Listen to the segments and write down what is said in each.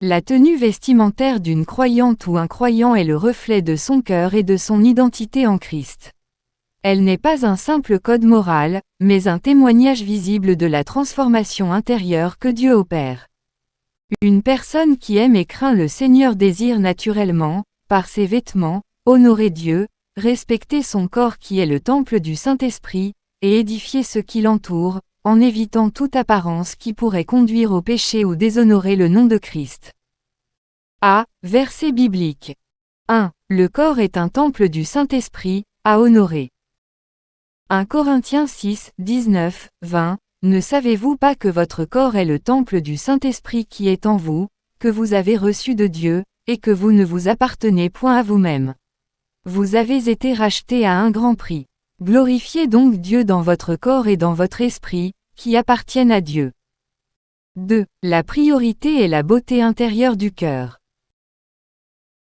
La tenue vestimentaire d'une croyante ou un croyant est le reflet de son cœur et de son identité en Christ. Elle n'est pas un simple code moral, mais un témoignage visible de la transformation intérieure que Dieu opère. Une personne qui aime et craint le Seigneur désire naturellement, par ses vêtements, honorer Dieu, respecter son corps qui est le temple du Saint-Esprit, et édifier ceux qui l'entourent, en évitant toute apparence qui pourrait conduire au péché ou déshonorer le nom de Christ. Verset biblique. 1. Le corps est un temple du Saint-Esprit, à honorer. 1 Corinthiens 6, 19, 20. Ne savez-vous pas que votre corps est le temple du Saint-Esprit qui est en vous, que vous avez reçu de Dieu, et que vous ne vous appartenez point à vous-même. Vous avez été rachetés à un grand prix. Glorifiez donc Dieu dans votre corps et dans votre esprit, qui appartiennent à Dieu. 2. La priorité est la beauté intérieure du cœur.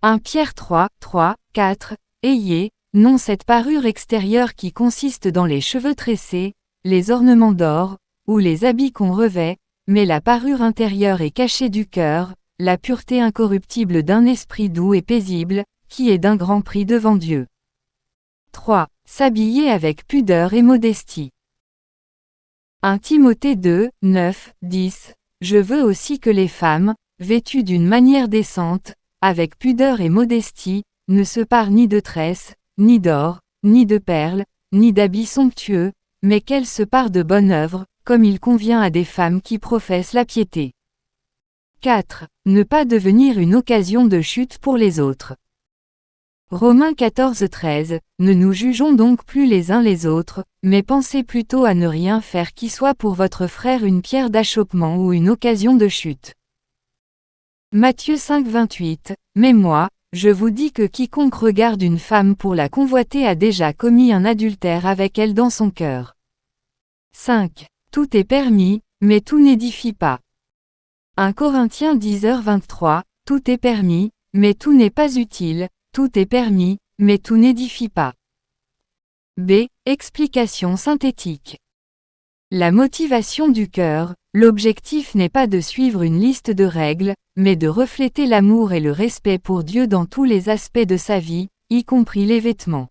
1 Pierre 3, 3, 4. Ayez, non cette parure extérieure qui consiste dans les cheveux tressés, les ornements d'or, ou les habits qu'on revêt, mais la parure intérieure et cachée du cœur, la pureté incorruptible d'un esprit doux et paisible, qui est d'un grand prix devant Dieu. 3. S'habiller avec pudeur et modestie. 1 Timothée 2, 9, 10. Je veux aussi que les femmes, vêtues d'une manière décente, avec pudeur et modestie, ne se parent ni de tresses, ni d'or, ni de perles, ni d'habits somptueux, mais qu'elles se parent de bonnes œuvres, comme il convient à des femmes qui professent la piété. 4. Ne pas devenir une occasion de chute pour les autres. Romains 14, 13. Ne nous jugeons donc plus les uns les autres, mais pensez plutôt à ne rien faire qui soit pour votre frère une pierre d'achoppement ou une occasion de chute. Matthieu 5, 28. Mais moi, je vous dis que quiconque regarde une femme pour la convoiter a déjà commis un adultère avec elle dans son cœur. 5. Tout est permis, mais tout n'édifie pas. 1 Corinthiens 10h 23. Tout est permis, mais tout n'est pas utile, tout est permis, mais tout n'édifie pas. B. Explication synthétique. La motivation du cœur, l'objectif n'est pas de suivre une liste de règles, mais de refléter l'amour et le respect pour Dieu dans tous les aspects de sa vie, y compris les vêtements.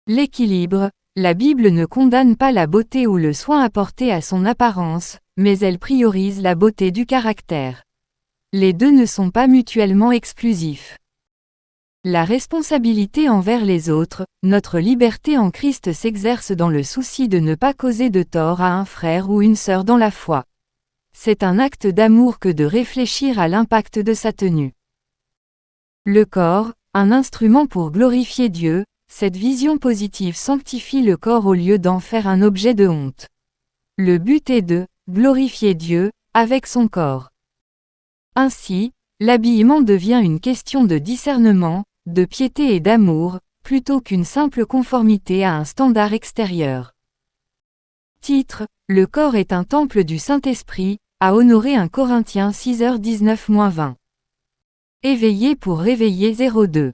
L'équilibre, la Bible ne condamne pas la beauté ou le soin apporté à son apparence, mais elle priorise la beauté du caractère. Les deux ne sont pas mutuellement exclusifs. La responsabilité envers les autres, notre liberté en Christ s'exerce dans le souci de ne pas causer de tort à un frère ou une sœur dans la foi. C'est un acte d'amour que de réfléchir à l'impact de sa tenue. Le corps, un instrument pour glorifier Dieu, cette vision positive sanctifie le corps au lieu d'en faire un objet de honte. Le but est de glorifier Dieu avec son corps. Ainsi, l'habillement devient une question de discernement, de piété et d'amour, plutôt qu'une simple conformité à un standard extérieur. Titre, Le corps est un temple du Saint-Esprit, à honorer 1 Corinthiens 6h19-20. Éveillé pour réveiller 02.